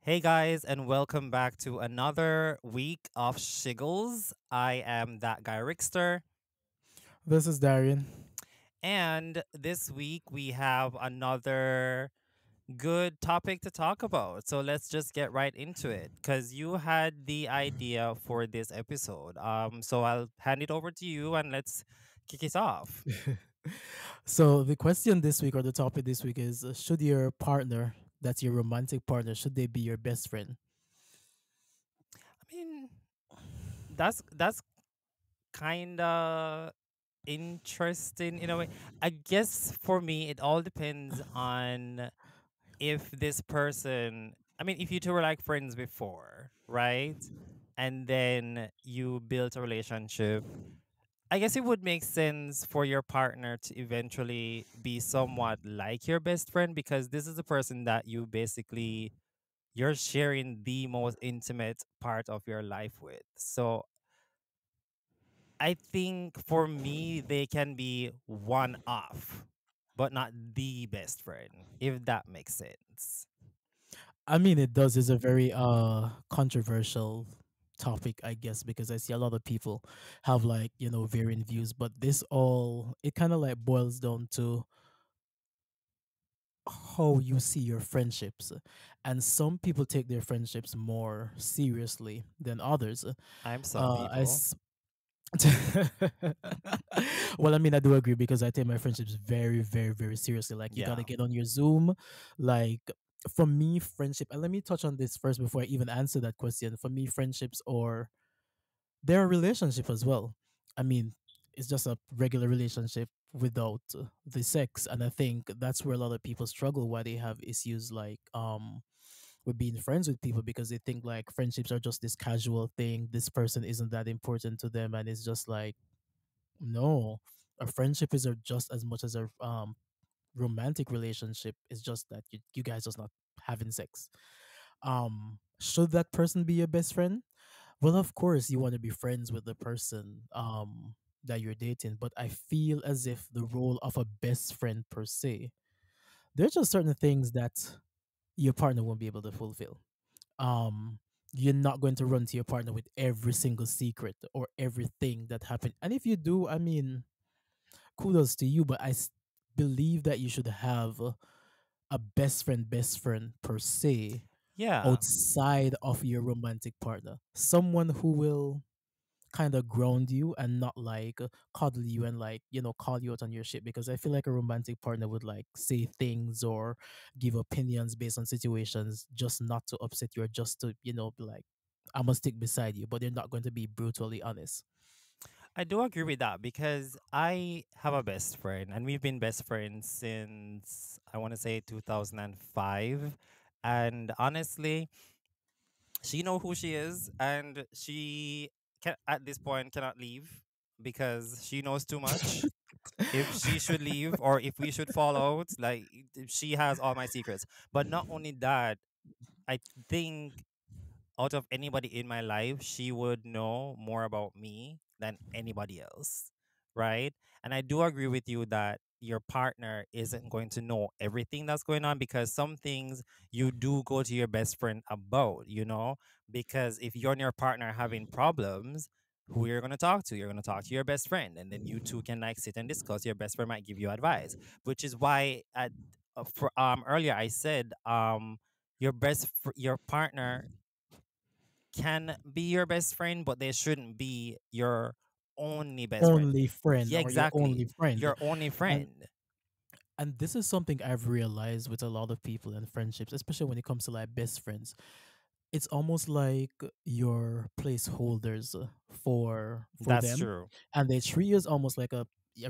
Hey guys, and welcome back to another week of Shiggles. I am that guy Rickster, This is Darian. and this week we have another good topic to talk about. So let's just get right into it because you had the idea for this episode. So I'll hand it over to you and let's kick it off. So the question this week or the topic this week is should your partner, that's your romantic partner, should they be your best friend? I mean, that's kind of interesting in a way. I guess for me, it all depends on if this person, I mean, if you two were like friends before, right? And then you built a relationship, I guess it would make sense for your partner to eventually be somewhat like your best friend because this is the person that you basically you're sharing the most intimate part of your life with. So I think for me they can be one off, but not the best friend, if that makes sense. I mean, it does is a very controversial topic, I guess, because I see a lot of people have like, varying views, but this all it kind of like boils down to how you see your friendships. And some people take their friendships more seriously than others. I'm some Uh I people. s- well, I mean, I do agree because I take my friendships very, very, very seriously. Like, you gotta Yeah. get on your Zoom. Like, for me, friendship, and let me touch on this first before I even answer that question. For me, friendships or they're a relationship as well. I mean, it's just a regular relationship without the sex, and I think that's where a lot of people struggle. Why they have issues like with being friends with people because they think like friendships are just this casual thing. This person isn't that important to them, and it's just like no, a friendship is just as much as a romantic relationship. It's just that you guys just not having sex. Should that person be your best friend? Well, of course, you want to be friends with the person that you're dating, but I feel as if the role of a best friend per se, there's just certain things that your partner won't be able to fulfill. Um, you're not going to run to your partner with every single secret or everything that happened, and if you do, I mean, kudos to you, but believe that you should have a best friend per se Yeah. outside of your romantic partner. Someone who will kind of ground you and not like cuddle you and like, call you out on your shit. Because I feel like a romantic partner would like say things or give opinions based on situations just not to upset you or just to, be like, I'm gonna stick beside you, but they're not going to be brutally honest. I do agree with that because I have a best friend and we've been best friends since I want to say 2005. And honestly, she know who she is and she can at this point cannot leave because she knows too much. If she should leave or if we should fall out, like she has all my secrets. But not only that, I think out of anybody in my life, she would know more about me than anybody else. Right. And I do agree with you that your partner isn't going to know everything that's going on because some things you do go to your best friend about. Because if you and your partner are having problems, who you're going to talk to? You're going to talk to your best friend, and then you two can like sit and discuss. Your best friend might give you advice, which is why earlier I said your partner can be your best friend, but they shouldn't be your only best friend. Only friend Yeah, or your exactly. only friend. Your only And friend. and this is something I've realized with a lot of people in friendships, especially when it comes to like best friends. It's almost like your placeholders for That's them, true. and they treat you as almost like a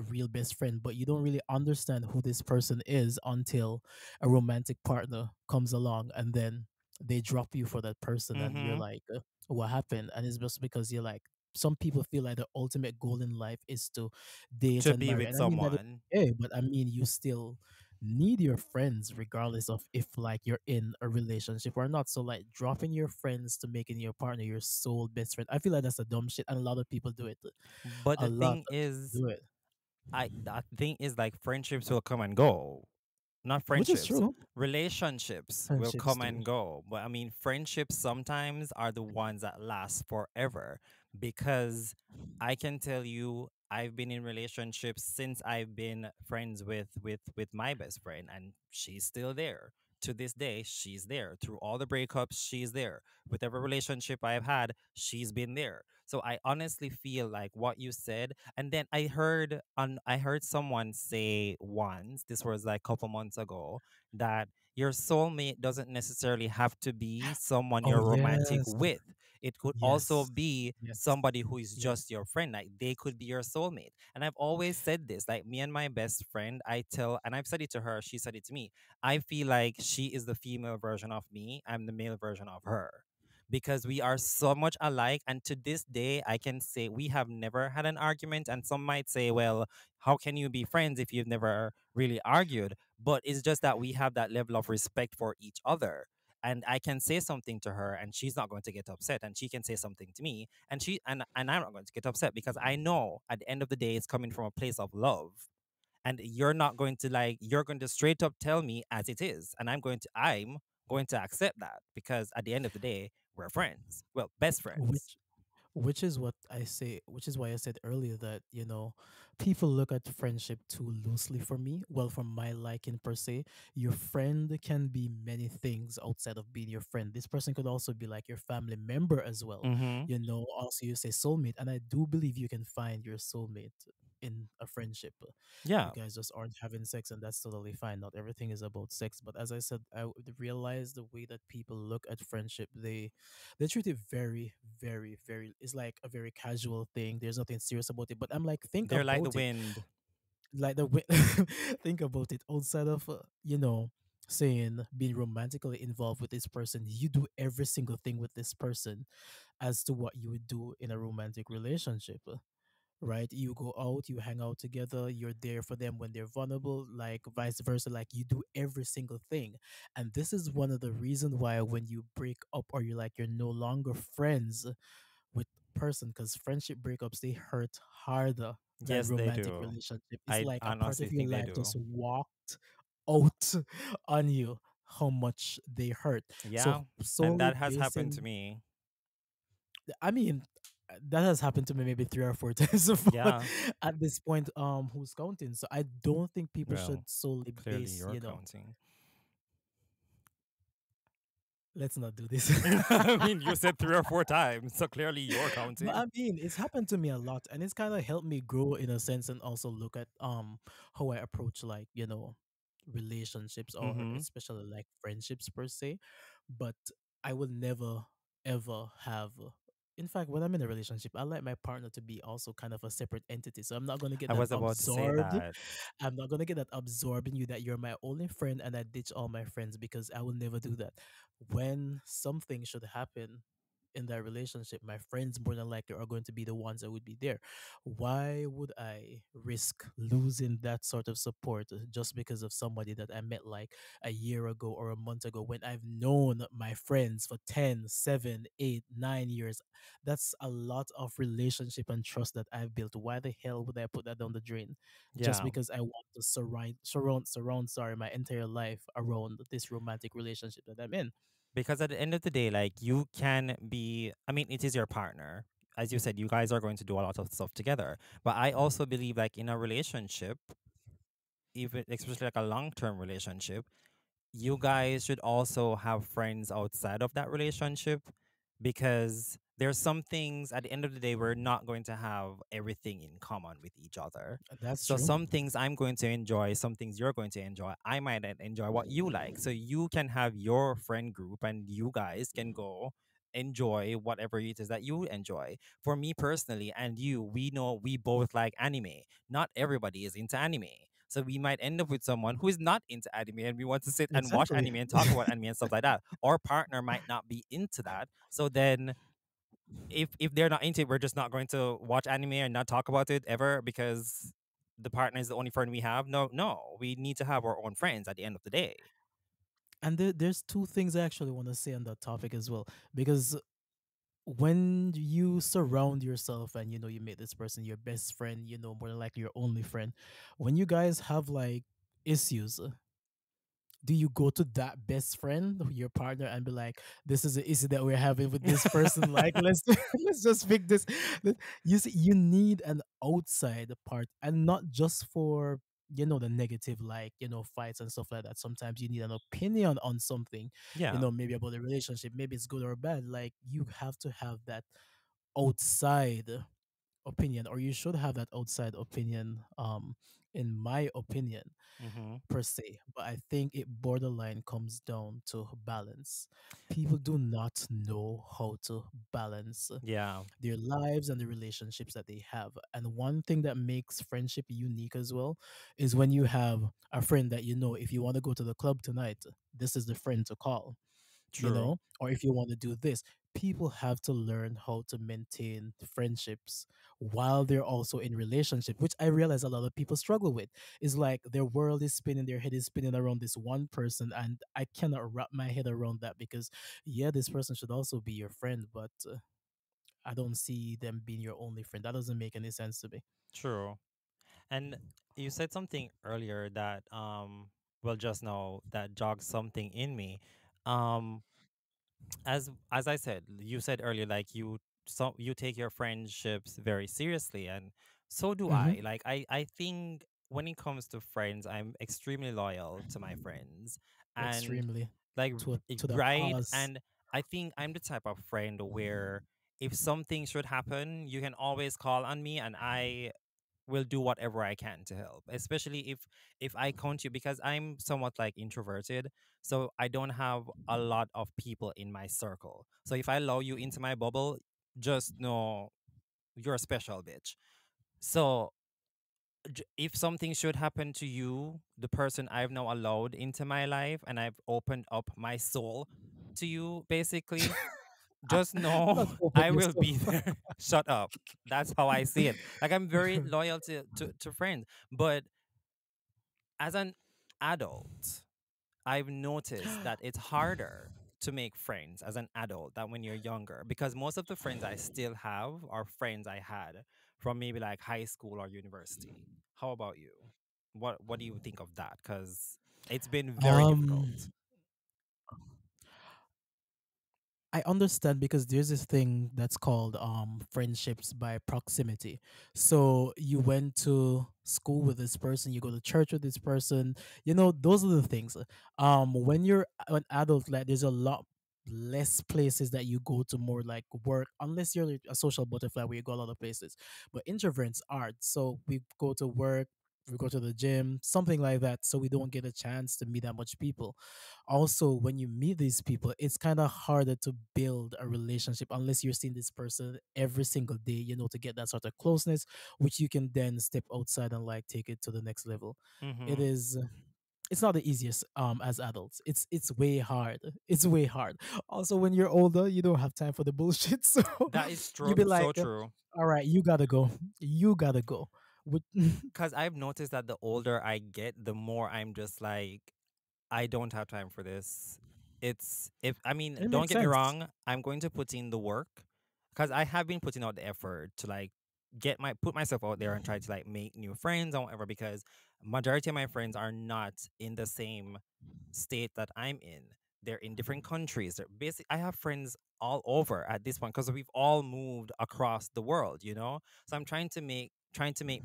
real best friend, but you don't really understand who this person is until a romantic partner comes along, and then they drop you for that person, and you're Mm-hmm. like, what happened? And it's just because you're like, some people feel like the ultimate goal in life is to date To and be marry, with and I mean that is someone. okay, but I mean you still need your friends regardless of if like you're in a relationship or not. So like dropping your friends to making your partner your sole best friend, I feel like that's a dumb shit, and a lot of people do it. But A the lot thing of people is, do it. like friendships will come and go. not which is friendships. true. Relationships will Friendships come too. and go. But I mean, friendships sometimes are the ones that last forever because I can tell you I've been in relationships since I've been friends with my best friend and she's still there. To this day, she's there. Through all the breakups, she's there. With every relationship I've had, she's been there. So I honestly feel like what you said, and then I heard someone say once, this was like a couple months ago, that your soulmate doesn't necessarily have to be someone Oh you're romantic yes, with. It could also yes, be yes, somebody who is yes. just your friend. Like they could be your soulmate. And I've always said this, like me and my best friend, I tell, and I've said it to her, she said it to me. I feel like she is the female version of me. I'm the male version of her because we are so much alike. And to this day, I can say we have never had an argument. And some might say, well, how can you be friends if you've never really argued? But it's just that we have that level of respect for each other. And I can say something to her and she's not going to get upset. And she can say something to me and I'm not going to get upset because I know at the end of the day it's coming from a place of love. And you're not going to like you're going to straight up tell me as it is. And I'm going to accept that because at the end of the day, we're friends. Well, best friends. Which which is what I say, which is why I said earlier that, people look at friendship too loosely for me. Well, from my liking per se, your friend can be many things outside of being your friend. This person could also be like your family member as well. Mm-hmm. Also you say soulmate, and I do believe you can find your soulmate in a friendship. You Yeah. guys just aren't having sex, and that's totally fine. Not everything is about sex, but as I said, realize the way that people look at friendship. They treat it very, very, very. It's like a very casual thing. There's nothing serious about it. But I'm like, think They're like the about it. wind. Like think about it. Outside of saying being romantically involved with this person, you do every single thing with this person as to what you would do in a romantic relationship, right? You go out, you hang out together, you're there for them when they're vulnerable, like vice versa. Like you do every single thing. And this is one of the reasons why when you break up or you're no longer friends with person, because friendship breakups, they hurt harder than Yes, they romantic do. relationship. It's I like a part honestly of your think they life just do. walked out on you, how much they hurt. So Yeah. And solely that has happened to basing, me. I mean, that has happened to me maybe 3 or 4 times, but Yeah. at this point, who's counting? So I don't think people Well, should solely clearly base, you're counting. let's not do this. I mean, you said 3 or 4 times, so clearly you're But counting. I mean, it's happened to me a lot, and it's kind of helped me grow in a sense, and also look at how I approach, like, relationships, or Mm-hmm. especially like friendships per se. But I will never ever have. In fact, when I'm in a relationship, I like my partner to be also kind of a separate entity. So I'm not gonna get I that was about to say absorbed. that. I'm not gonna get that absorbed in you that you're my only friend and I ditch all my friends, because I will never do that. When something should happen in that relationship, my friends more than likely are going to be the ones that would be there. Why would I risk losing that sort of support just because of somebody that I met like a year ago or a month ago, when I've known my friends for 10, 7, 8, 9 years? That's a lot of relationship and trust that I've built. Why the hell would I put that down the drain just Yeah. because I want to surround my entire life around this romantic relationship that I'm in? Because at the end of the day, like you can be, I mean, it is your partner. As you said, you guys are going to do a lot of stuff together. But I also believe, like in a relationship, even especially like a long term relationship, you guys should also have friends outside of that relationship because there's some things at the end of the day we're not going to have everything in common with each other. That's So true. some things I'm going to enjoy, some things you're going to enjoy. I might not enjoy what you like. So you can have your friend group and you guys can go enjoy whatever it is that you enjoy. For me personally and you, we know we both like anime. Not everybody is into anime. So we might end up with someone who is not into anime and we want to sit and watch Exactly. anime and talk about anime and stuff like that. Our partner might not be into that. So then if they're not into it, we're just not going to watch anime and not talk about it ever because the partner is the only friend we have. No, no. We need to have our own friends at the end of the day. And there's two things I actually want to say on that topic as well. Because when you surround yourself and you make this person your best friend, more than likely your only friend, when you guys have like issues, Do you go to that best friend, your partner, and be like, "This is an issue that we're having with this person. Like, let's let's just fix this." You see, you need an outside part, and not just for the negative, like fights and stuff like that. Sometimes you need an opinion on something, Yeah, maybe about the relationship, maybe it's good or bad. Like you have to have that outside opinion, or you should have that outside opinion. In my opinion hmm, per se, but I think it borderline comes down to balance. People do not know how to balance yeah, their lives and the relationships that they have. And one thing that makes friendship unique as well is when you have a friend that if you want to go to the club tonight, this is the friend to call, true, or if you want to do this. People have to learn how to maintain friendships while they're also in relationship, which I realize a lot of people struggle with. Is like their world is spinning, their head is spinning around this one person, and I cannot wrap my head around that because yeah, this person should also be your friend, but I don't see them being your only friend. That doesn't make any sense to me. true. And you said something earlier that well just now that jogged something in me. Um as I said, you said earlier like you take your friendships very seriously, and so do Hmm. I. Like I think when it comes to friends, I'm extremely loyal to my friends. And Extremely, like to the right, cause. and I think I'm the type of friend where if something should happen, you can always call on me and I will do whatever I can to help. Especially if I count you, because I'm somewhat like introverted, so I don't have a lot of people in my circle. So if I allow you into my bubble, just know you're a special bitch. So if something should happen to you, the person I've now allowed into my life and I've opened up my soul to you, basically, just Not know open I will yourself. be there. Shut up. That's how I see it. Like I'm very loyal to friends. But as an adult, I've noticed that it's harder to make friends as an adult than when you're younger, because most of the friends I still have are friends I had from maybe like high school or university. How about you? What do you think of that? Because it's been very um difficult. I understand because there's this thing that's called friendships by proximity. So you went to school with this person, you go to church with this person, those are the things. When you're an adult, like there's a lot less places that you go to, more like work, unless you're like a social butterfly where you go a lot of places. But introverts aren't. So we go to work, we go to the gym, something like that. So we don't get a chance to meet that much people. Also, when you meet these people, it's kind of harder to build a relationship unless you're seeing this person every single day, to get that sort of closeness, which you can then step outside and like take it to the next level. It Mm-hmm. is it's not the easiest as adults. It's way hard. It's way hard. Also, when you're older, you don't have time for the bullshit. So That is you true. be So like, true. all right, you gotta go. You gotta go. With Because I've noticed that the older I get, the more I'm just like, I don't have time for this. It's if I mean, it don't makes get me sense. wrong, I'm going to put in the work because I have been putting out the effort to like put myself out there and try to like make new friends or whatever, because majority of my friends are not in the same state that I'm in. They're in different countries. They're basic. I have friends all over at this point because we've all moved across the world, you know. So I'm trying to make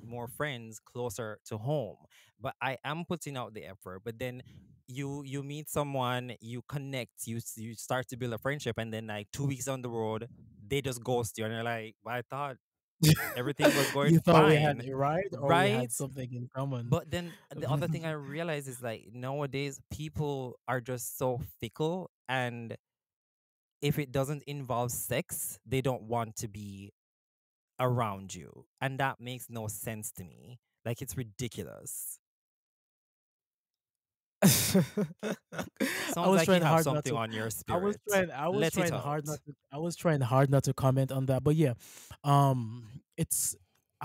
more friends closer to home. But I am putting out the effort. But then you meet someone, you connect, you start to build a friendship, and then like 2 weeks down the road, they just ghost you, and you're like, "Well, I thought everything was going You thought we had fine, it right, or we had right?" something in common. But then the other thing I realize is like nowadays people are just so fickle, and if it doesn't involve sex, they don't want to be around you. And that makes no sense to me. Like it's ridiculous. I Sounds was like you trying have hard not something to. on your I was spirit. trying. I was Let it trying hard not out. to. I was trying hard not to comment on that. But yeah, it's.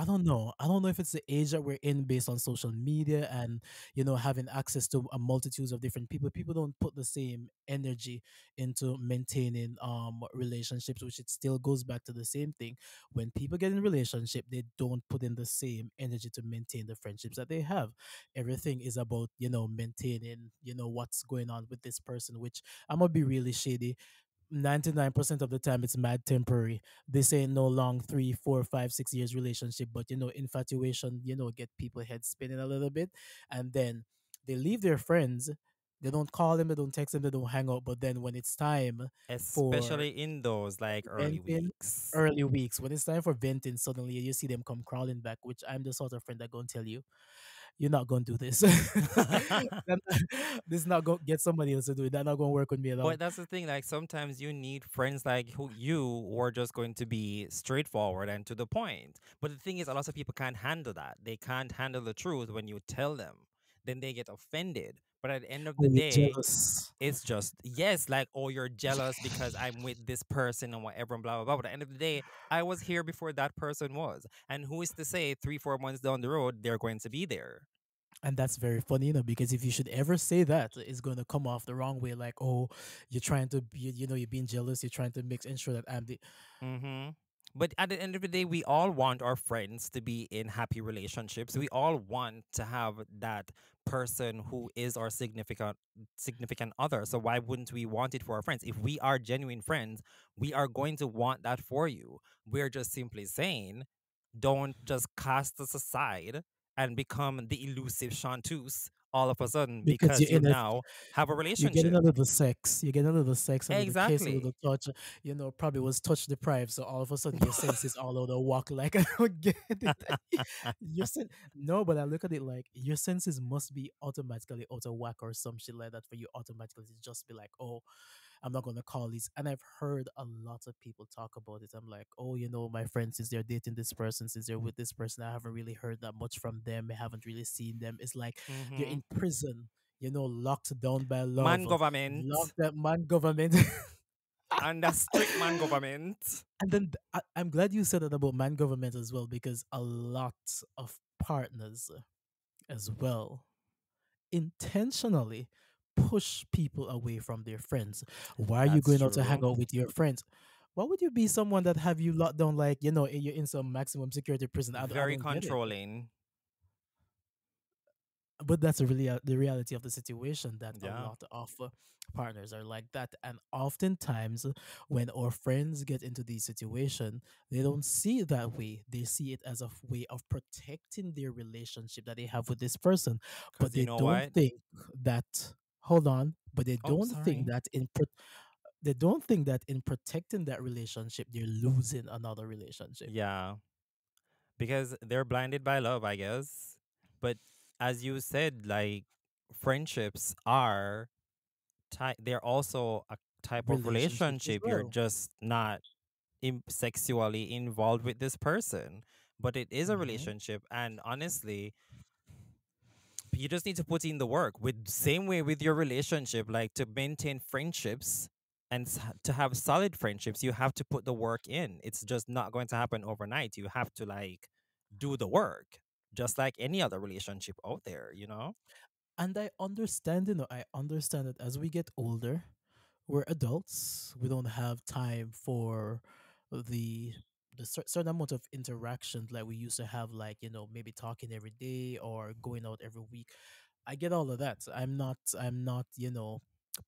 I don't know. I don't know if it's the age that we're in based on social media and, having access to a multitudes of different people. People don't put the same energy into maintaining relationships, which it still goes back to the same thing. When people get in relationship, they don't put in the same energy to maintain the friendships that they have. Everything is about, maintaining, what's going on with this person, which I'm gonna be really shady. 99% of the time it's mad temporary. This ain't no long 3, 4, 5, 6 years relationship, but infatuation, get people head spinning a little bit. And then they leave their friends. They don't call them, they don't text them, they don't hang out. But then when it's time for Especially in those like early venting, weeks. early weeks, when it's time for venting, suddenly you see them come crawling back, which I'm the sort of friend that gonna tell you, you're not gonna do this. This is not gonna get somebody else to do it. That's not gonna work with me at But all. that's the thing, like sometimes you need friends like who are just going to be straightforward and to the point. But the thing is, a lot of people can't handle that. They can't handle the truth when you tell them. Then they get offended. But at the end of Oh, the you're day, jealous. it's just yes, like, oh, you're jealous because I'm with this person and whatever and blah blah blah. But at the end of the day, I was here before that person was. And who is to say 3, 4 months down the road they're going to be there? And that's very funny, because if you should ever say that, it's going to come off the wrong way. Like, oh, you're trying to be, you're being jealous. You're trying to mix ensure that I'm the. Mm-hmm. But at the end of the day, we all want our friends to be in happy relationships. We all want to have that person who is our significant other. So why wouldn't we want it for our friends? If we are genuine friends, we are going to want that for you. We're just simply saying, don't just cast us aside and become the elusive chanteuse all of a sudden Because because you're you in a now have a You're getting a relationship. little sex. You're getting a little sex, a little kiss, a little Exactly. touch. Probably was touch deprived. So all of a sudden your senses all over the walk. Like, I don't get it. Your no, but I look at it like your senses must be automatically out of whack or some shit like that for you automatically to just be like, oh, I'm not gonna call these. And I've heard a lot of people talk about it. I'm like, oh, my friends, since they're dating this person, since they're with this person, I haven't really heard that much from them. I haven't really seen them. It's like they're Hmm. in prison, locked down by love, Man government. locked that man government. Under strict man government. And then I'm glad you said that about man government as well, because a lot of partners as well intentionally push people away from their friends. Why are you That's going out to hang true. out with your friends? Why would you be someone that have you locked down, like, you're in some maximum security prison? I Very don't get it. controlling. But that's really the reality of the situation, that a Yeah. lot of partners are like that. And oftentimes when our friends get into these situation, they don't see it that way. They see it as a way of protecting their relationship that they have with this person, but Because you they know don't what? think that hold on but Oh, sorry. they don't think that in protecting that relationship they're losing another relationship. Yeah. Because they're blinded by love, I guess. But as you said, like friendships are they're also a type of Relationships as relationship. You're well. just not sexually involved with this person, but it is a Hmm. relationship. And honestly, you just need to put in the work with same way with your relationship, like to maintain friendships and to have solid friendships you have to put the work in. It's just not going to happen overnight. You have to like do the work just like any other relationship out there, you know. And I understand that as we get older, we're adults. We don't have time for the certain amount of interactions like we used to have, like, maybe talking every day or going out every week. I get all of that. I'm not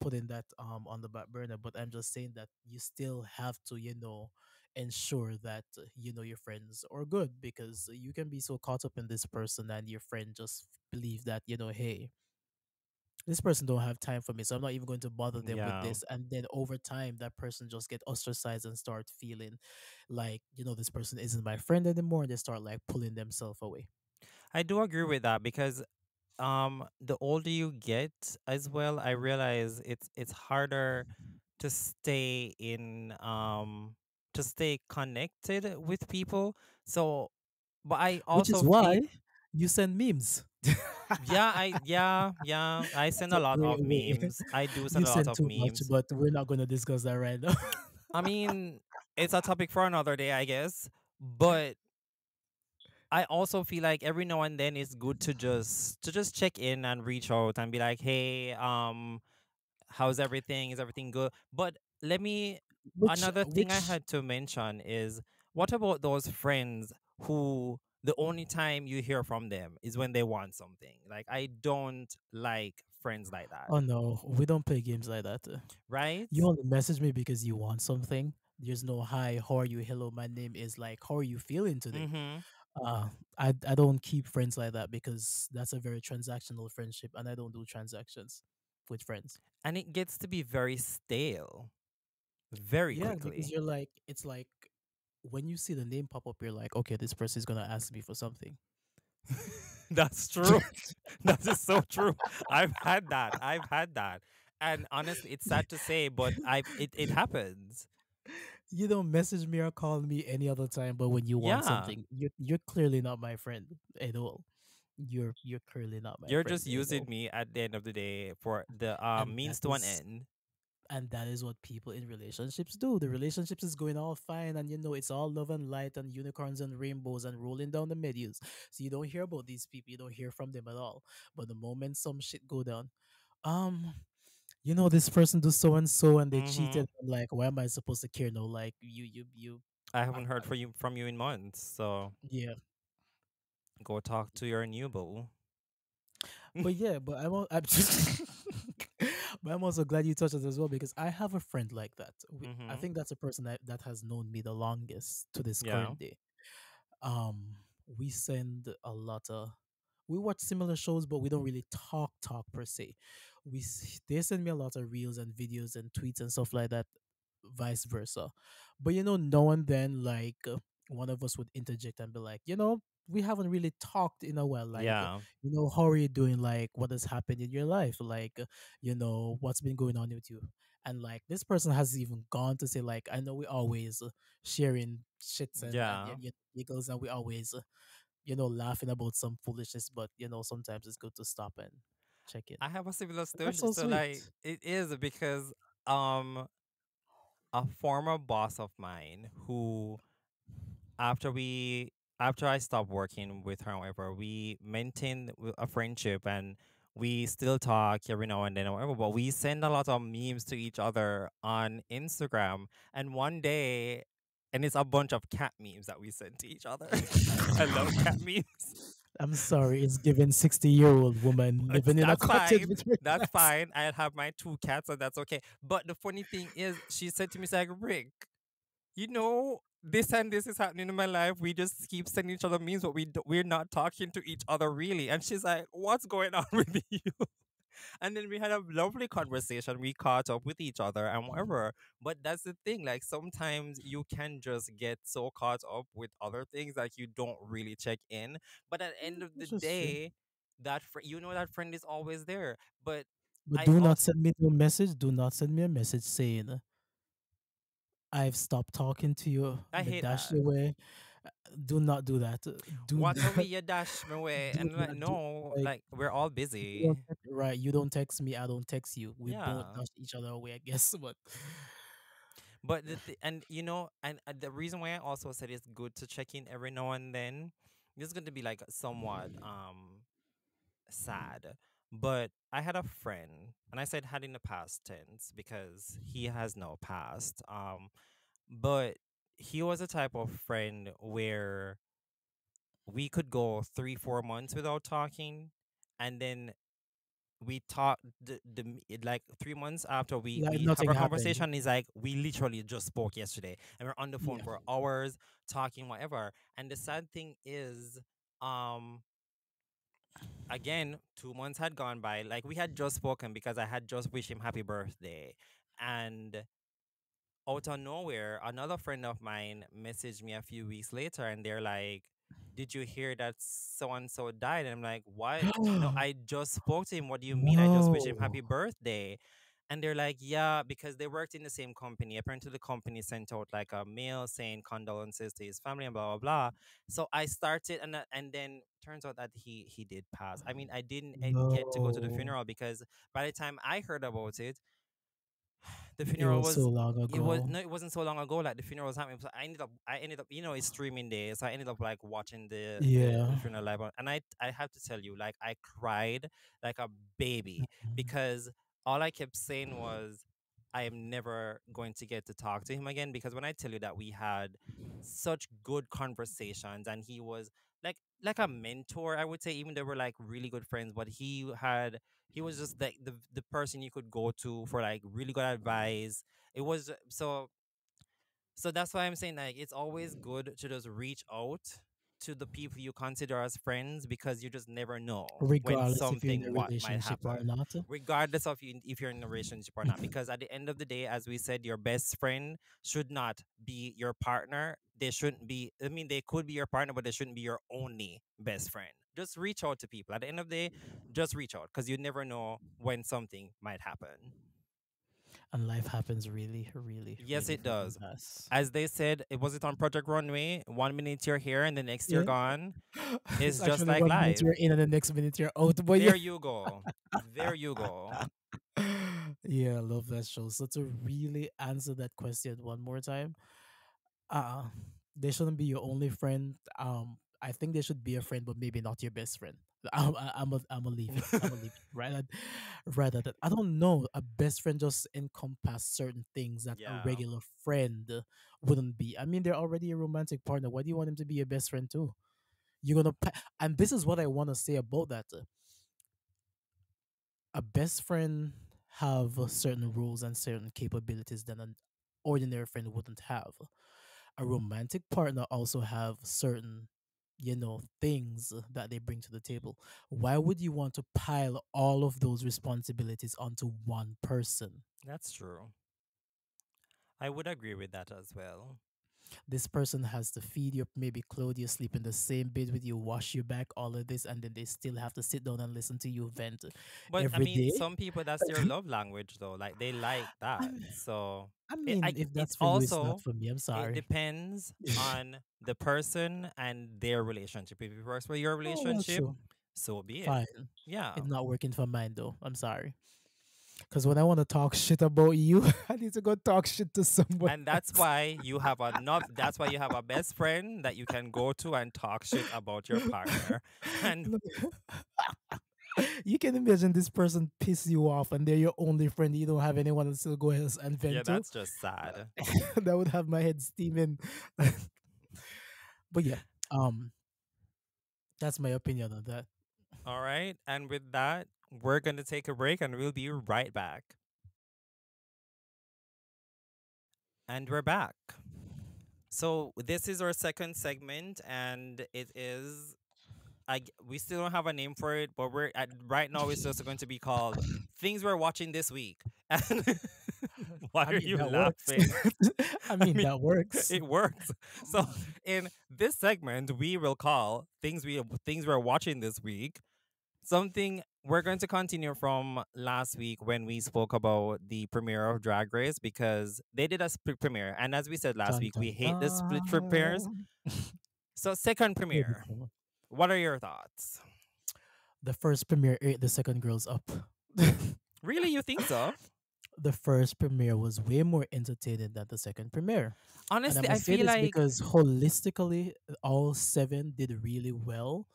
putting that on the back burner, but I'm just saying that you still have to ensure that your friends are good, because you can be so caught up in this person and your friend just believe that, hey, this person don't have time for me, so I'm not even going to bother them with Yeah, this. And then over time that person just get ostracized and start feeling like, this person isn't my friend anymore, and they start like pulling themselves away. I do agree with that because the older you get as well, I realize it's harder to stay in to stay connected with people. So but I Which is also why feel you send memes. yeah, I send That's a a lot great of way. memes. I do You send a lot send of too much, memes. but we're not going to discuss that right now. I mean, it's a topic for another day, I guess. But I also feel like every now and then it's good to just check in and reach out and be like, hey, how's everything? Is everything good? But let me another thing I Which had to mention is, what about those friends who the only time you hear from them is when they want something? Like, I don't like friends like that, Oh no, we don't play games like that. right? You only message me because you want something. There's no hi, how are you? Hello, my name is like, how are you feeling today? Mm-hmm. Uh, I don't keep friends like that because that's a very transactional friendship, and I don't do transactions with friends. And it gets to be very stale very Yeah, because quickly. you're like, it's like when you see the name pop up, you're like, okay, this person is gonna ask me for something. That's true. That is so true. I've had that. I've had that. And honestly, it's sad to say, but it happens. You don't message me or call me any other time, but when you want Yeah. something, you're clearly not my friend at all. You're clearly not my You're friend just at using all. me at the end of the day for the And that means to an is end. and that is what people in relationships do. The relationships is going all fine, and it's all love and light and unicorns and rainbows and rolling down the menus. So you don't hear about these people, you don't hear from them at all. But the moment some shit go down, um, this person do so and so and they Mm-hmm. cheated. I'm like, why am I supposed to care? No, like you. I Uh, haven't heard uh, from you in months, so yeah, go talk to your new boo. but yeah, but but I'm also glad you touched it as well because I have a friend like that. I Mm-hmm. think that's a person that has known me the longest to this Yeah. current day. We send a lot of we watch similar shows, but we don't really talk per se. They send me a lot of reels and videos and tweets and stuff like that, vice versa. But now and then, like one of us would interject and be like, we haven't really talked in a while. Like, Yeah. how are you doing? Like, what has happened in your life? Like, what's been going on with you? And like, this person has even gone to say, like, I know we always sharing shits and Yeah. giggles, and we always, laughing about some foolishness, but sometimes it's good to stop and check in. I have a similar story. That's so So sweet. like it is because um a former boss of mine who after we after I stopped working with her, however, we maintained a friendship and we still talk every now and then, or whatever. But we send a lot of memes to each other on Instagram, and one day, and it's a bunch of cat memes that we send to each other. I love cat memes. I'm sorry, it's given 60-year-old woman living in a That's cottage fine. with her That's cats. fine. I have my two cats, so that's okay. But the funny thing is, she said to me, she's like, Rick, this and this is happening in my life. We just keep sending each other memes, but we're not talking to each other really. And she's like, what's going on with you? And then we had a lovely conversation. We caught up with each other and whatever. But that's the thing. Like sometimes you can just get so caught up with other things that you don't really check in. But at the end of the Which is true. day, that friend is always there. But But I do not also send me no message. Do not send me a message saying I've stopped talking to you. I Me hate dash that. you away. Do not do that. Do What are we not you dash me away? do And like not do no, like like we're all you don't busy. right. You don't text me. I don't text you. We both Yeah. dash each other away. I guess. But But and the reason why I also said it's good to check in every now and then, this is going to be like somewhat sad. But I had a friend, and I said had in the past tense because he has no past. But he was a type of friend where we could go 3 4 months without talking, and then we talk like 3 months after we like we have nothing a happened. conversation is like we literally just spoke yesterday and we're on the phone Yeah. for hours talking whatever. And the sad thing is, um again, 2 months had gone by, like we had just spoken because I had just wished him happy birthday. And out of nowhere, another friend of mine messaged me a few weeks later and they're like, did you hear that so and so died? And I'm like, what? No, I just spoke to him. What do you mean? I just wish him happy No. birthday. And they're like, yeah, because they worked in the same company. Apparently, the company sent out like a mail saying condolences to his family and blah, blah, blah. So I started, and then turns out that he did pass. I mean, I didn't get to go to the No. funeral because by the time I heard about it, The It funeral was so was long it was ago. no, it wasn't so long ago. Like the funeral was happening. So I ended up, it's streaming day, so I ended up like watching the Yeah. funeral live on, and I have to tell you, like I cried like a baby Mhm. because all I kept saying was, I am never going to get to talk to him again, because when I tell you that we had such good conversations, and he was like a mentor, I would say, even though we're like really good friends, but he was just like the person you could go to for like really good advice. It was so that's why I'm saying, like, it's always good to just reach out to the people you consider as friends, because you just never know when Regardless if you're in a something what might relationship or happen, not. regardless of you, if you're in a relationship or not. Because at the end of the day, as we said, your best friend should not be your partner. They shouldn't be, I mean, they could be your partner, but they shouldn't be your only best friend. Just reach out to people. At the end of the day, just reach out, because you never know when something might happen. And life happens really, really, Yes, really it freaking does. fast. As they said, it was it on Project Runway. 1 minute you're here and the next you're Yeah. gone. It's It's just actually like 1 minute you're life. in and the next minute you're out. But yeah. There you go. There you go. Yeah, I love that show. So to really answer that question one more time, uh they shouldn't be your only friend. I think they should be a friend, but maybe not your best friend. I'm gonna leave it. I'm gonna leave it right at that. I don't know. A best friend just encompass certain things that a Yeah, regular friend wouldn't be. I mean, they're already a romantic partner. Why do you want them to be your best friend too? You're gonna, and this is what I want to say about that. A best friend have certain rules and certain capabilities that an ordinary friend wouldn't have. A romantic partner also have certain, things that they bring to the table. Why would you want to pile all of those responsibilities onto one person? that's true. I would agree with that as well. This person has to feed you, maybe clothe you, sleep in the same bed with you, wash you back, all of this, and then they still have to sit down and listen to you vent But I every mean, day. some people, that's their love language though. Like they like I that. mean, So I mean, if it's that's for you, it's not also, for me. I'm it sorry. depends on the person and their relationship. If it works for your Oh, well, relationship, true. so be it. Fine. Yeah. It's not working for mine though. I'm sorry. Because when I want to talk shit about you, I need to go talk shit to someone And that's else. why you have that's why you have a best friend that you can go to and talk shit about your partner. And You can imagine this person piss you off and they're your only friend. You don't have anyone else to go else and yeah, vent to. that's just sad. That would have my head steaming. But yeah, um, that's my opinion on that. All right. And with that, we're going to take a break and we'll be right back. And we're back. So this is our second segment, and it is, we still don't have a name for it, but we're at right now it's just going to be called Things We're Watching This Week. And why I are mean, you that works. laughing? I I mean, mean, that works. it works. So in this segment, we will call things we're watching this week. Something we're going to continue from last week when we spoke about the premiere of Drag Race, because they did a split premiere, and as we said last Dun week, we dun hate the split premieres. dun. So second Here we premiere, go. what are your thoughts? The first premiere ate the second girls up. Really, you think so? The first premiere was way more entertaining than the second premiere. And I Honestly, I must say feel this like, because holistically, all seven did really well.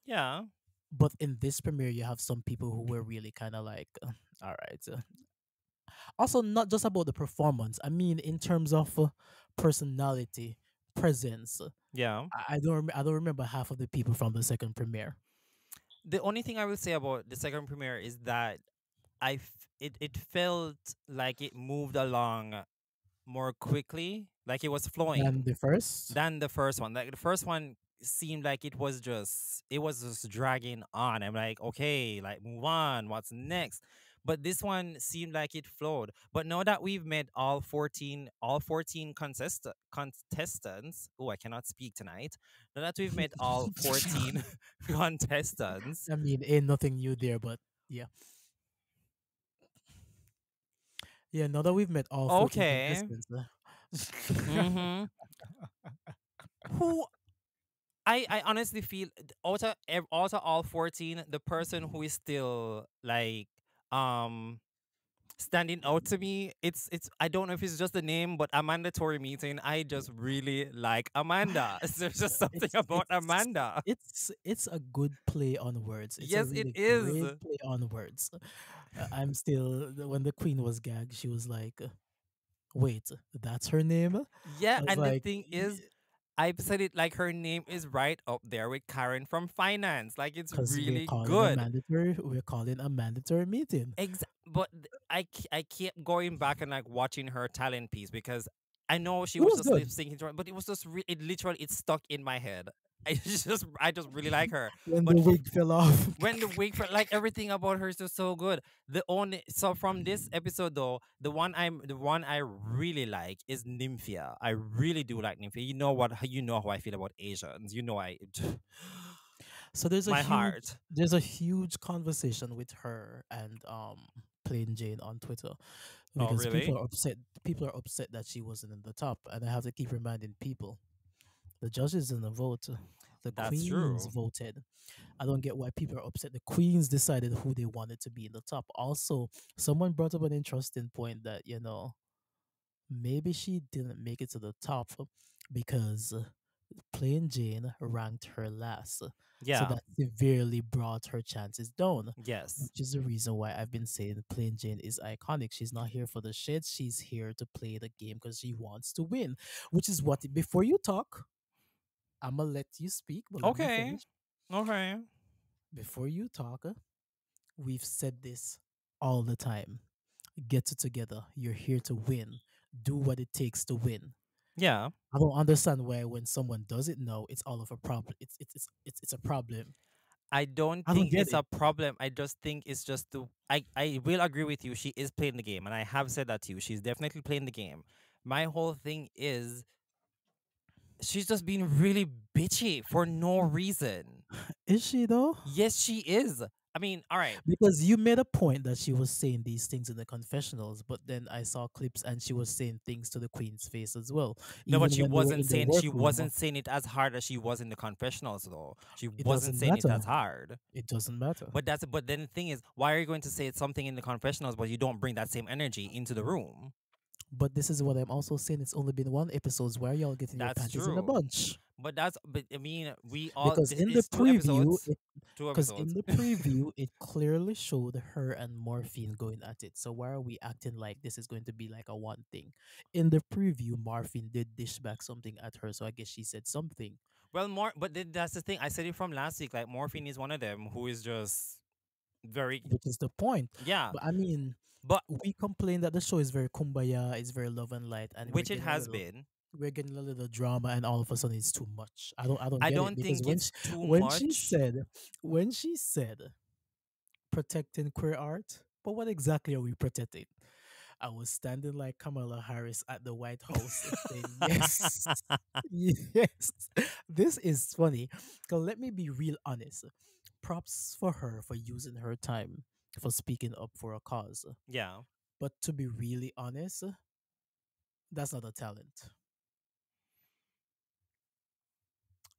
yeah, But in this premiere, you have some people who were really kind of like, all right. Also, not just about the performance. I mean, in terms of personality, presence. yeah. I don't remember half of the people from the second premiere. The only thing I will say about the second premiere is that it felt like it moved along more quickly, like it was Than flowing the first. than the first one. Like the first one seemed like it was just dragging on. I'm like, okay, like move on, what's next? But this one seemed like it flowed. But now that we've met all 14 contestants, oh, I cannot speak tonight. Now that we've met all 14 contestants, I mean, ain't nothing new there, but yeah. Yeah, now that we've met all 14 okay. contestants, Mm-hmm. Who I honestly feel, out of all 14, the person who is still like um standing out to me. It's I don't know if it's just the name, but Amanda Tory meeting. I just really like Amanda. There's just something It's about Amanda. it's a good play on words. It's a Yes, it really is. great play on words. I'm still when the queen was gagged, she was like, "Wait, that's her name?" Yeah, I was and the like, thing is, I've said it like her name is right up there with Karen from finance. Like it's "Cause really good. we're calling a mandatory meeting." But I kept going back and like watching her talent piece because I know she It was was just lip good syncing to it, but it was just it literally it stuck in my head. I just really like her. when But the wig fell off. when the wig for like everything about her is just so good. The only so from this episode though, the one I really like is Nymphia. I really do like Nymphia. You know how I feel about Asians. You know I So my heart. there's a huge conversation with her and Plain Jane on Twitter Oh because really? people are upset that she wasn't in the top, and I have to keep reminding people the judges didn't vote, the That's queens true. voted. I don't get why people are upset. The queens decided who they wanted to be in the top. Also, someone brought up an interesting point that maybe she didn't make it to the top because Plain Jane ranked her last. So Yeah. that severely brought her chances down, Yes. which is the reason why I've been saying Plain Jane is iconic. She's not here for the shit. She's here to play the game because she wants to win, which is what, before you talk, I'm going to let you speak, but let me Okay. finish. Okay. Before you talk, we've said this all the time. Get it together. You're here to win. Do what it takes to win. Yeah. I don't understand why when someone does it now, it's all of a problem. It's a problem. I don't I don't think get it's it. a problem. I just think it's just the I will agree with you. She is playing the game, and I have said that to you. She's definitely playing the game. My whole thing is she's just being really bitchy for no reason. Is she though? Yes, she is. I mean, all right. Because you made a point that she was saying these things in the confessionals, but then I saw clips and she was saying things to the queen's face as well. No, but Even when they were in the she workroom, wasn't saying it as hard as she was in the confessionals though. She it wasn't doesn't saying it matter. as hard. It doesn't matter. But then the thing is, why are you going to say something in the confessionals but you don't bring that same energy into the room? But this is what I'm also saying. It's only been one episode. Why are y'all getting your That's panties in a true. bunch? But I mean, we all Because this in the is preview, two because episodes. in the preview, it clearly showed her and Morphine going at it. So why are we acting like this is going to be like a one thing? In the preview, Morphine did dish back something at her, so I guess she said something, Well, that's the thing. I said it from last week. Like morphine is one of them who is just very which is the point. yeah. But I mean, But we complain that the show is very kumbaya, it's very love and light, and which it has been. we're getting a little drama, and all of a sudden it's too much. I don't I get it don't because think it's too when she much. said when she said protecting queer art, but what exactly are we protecting? I was standing like Kamala Harris at the White House saying, yes, yes. This is funny. Because let me be real honest. Props for her for using her time for speaking up for a cause. Yeah, But to be really honest, that's not a talent.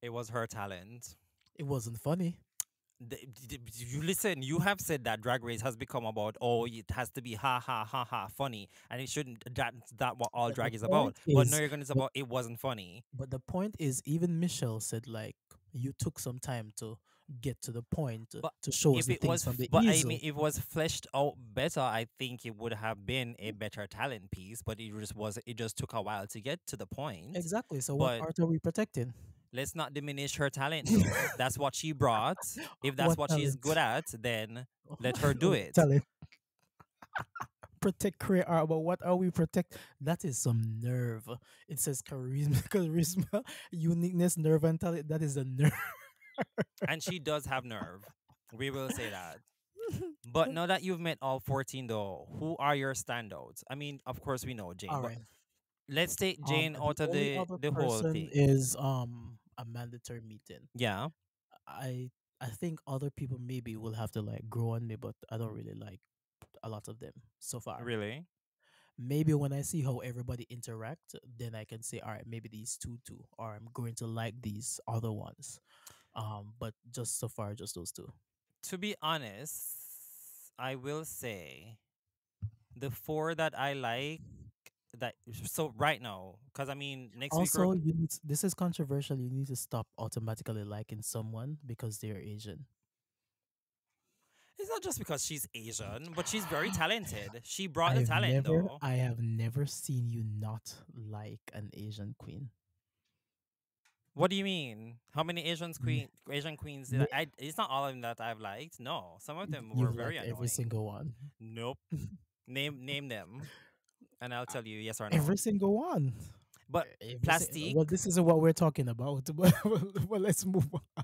it was her talent. It wasn't funny. You listen. You have said that Drag Race has become about it has to be ha ha ha ha funny, and it shouldn't. That what all But the drag is about. point But no, is, you're gonna say but, about it wasn't funny. but the point is, even Michelle said, like, you took some time to get to the point But to show us if the it things was, from the but I mean, easel. if it was fleshed out better, I think it would have been a better talent piece. But it just was. It just took a while to get to the point. Exactly. So what But art are we protecting? let's not diminish her talent, though. That's what she brought. If that's What what she's good talent? at, then let her do What it. talent? Protect career art, but what are we protect? That is some nerve. It says charisma, charisma, uniqueness, nerve, and talent. That is a nerve. And she does have nerve. We will say that. But now that you've met all 14, though, who are your standouts? I mean, of course, we know Jane, All but right. let's take Jane The out of only other the whole person thing. is a mandatory meeting. Yeah, I I think other people maybe will have to like grow on me, but I don't really like a lot of them so far. really. Maybe when I see how everybody interact, then I can say, all right, maybe these two too, or I'm going to like these other ones. But just so far, just those two. To be honest, I will say The four that I like that so right now, because I mean next week we're Also, you need this is controversial. You need to stop automatically liking someone because they're Asian. it's not just because she's Asian, but she's very talented. She brought the talent though. I have never seen you not like an Asian queen. What do you mean? How many Ne- Asian queens did ne- it's not all of them that I've liked. No, some of them were you've very liked every annoying. single one. Nope. Name them, and I'll tell you yes or no. Every single one. But Well, Plastique, this isn't what we're talking about, but well, let's move on.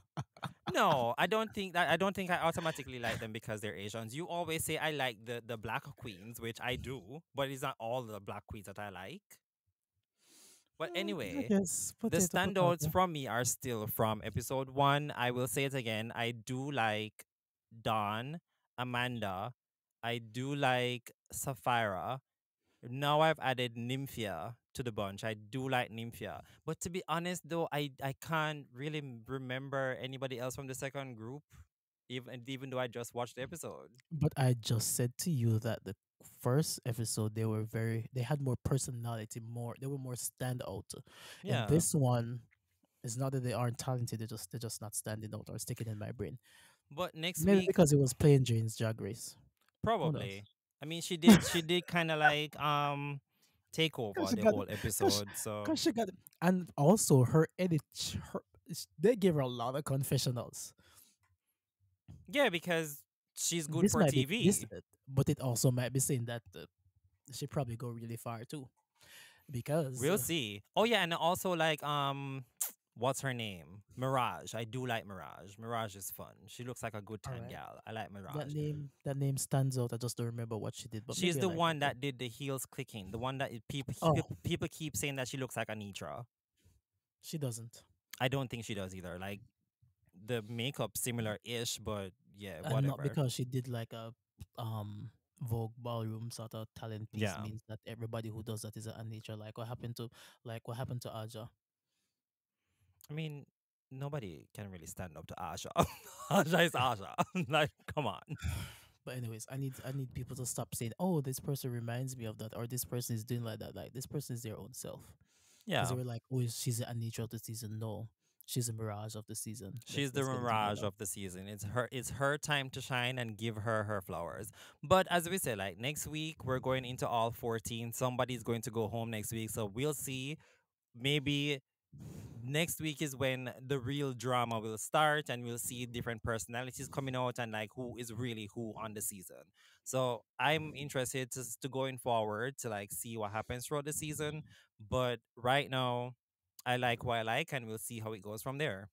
no, I don't think I automatically like them because they're Asians. You always say I like the black queens, which I do, but it's not all the black queens that I like. But I anyway, guess the potato, standouts potato. from me are still from episode one. I will say it again. I do like Dawn, Amanda. I do like Sapphira. Now I've added Nymphia to the bunch. I do like Nymphia. But to be honest though, I can't really remember anybody else from the second group. Even though I just watched the episode. But I just said to you that the first episode they had more personality, they were more standout. And Yeah. this one is not that they aren't talented, they're just not standing out or sticking in my brain. But next Maybe week, because it was playing Jane's Drag Race. Who knows? probably. I mean she did kinda like take Cause over she the got, whole cause, episode. So cause she got, and also her edit, they gave her a lot of confessionals. yeah, because she's good This for might be this, TV. but it also might be saying that she probably go really far too, because We'll see. Oh yeah, and also like what's her name? Mirage. I do like Mirage. Mirage is fun. She looks like a good all time right, gal. I like that Mirage. name stands out. I just don't remember what she did, but She's maybe I the like her one too. that did the heels clicking. The one that Oh, people keep saying that she looks like Anitra. she doesn't, I don't think she does either. Like the makeup similar-ish, but yeah, and not whatever. because she did like a Vogue ballroom sort of talent piece Yeah. means that everybody who does that is a nature. What happened to Aja. I mean, nobody can really stand up to Asha. Asha is Asha. Like, come on. But anyways, I need people to stop saying, "Oh, this person reminds me of that," or "This person is doing like that." Like this person is their own self. Because they Yeah. were like, "Oh, she's a nature of the season." No, she's a mirage of the season. She's the Let's get it mirage together. of the season. It's her time to shine and give her her flowers. But as we said, like next week we're going into all 14. Somebody's going to go home next week, so we'll see. Maybe next week is when the real drama will start and we'll see different personalities coming out and like who is really who on the season. So I'm interested to going forward to like see what happens throughout the season. But right now I like what I like and we'll see how it goes from there.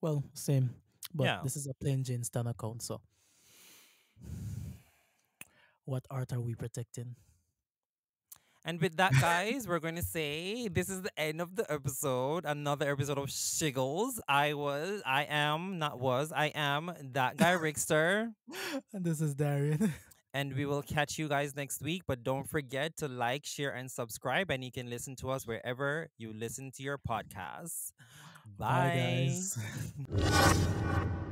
Well, same. But Yeah. this is a plain Jane Stan account. So, what art are we protecting? And with that, guys, we're going to say this is the end of the episode. Another episode of Shiggles. I am that guy Rickster. And this is Darian. And we will catch you guys next week. But don't forget to like, share, and subscribe. And you can listen to us wherever you listen to your podcasts. Bye, Bye. guys.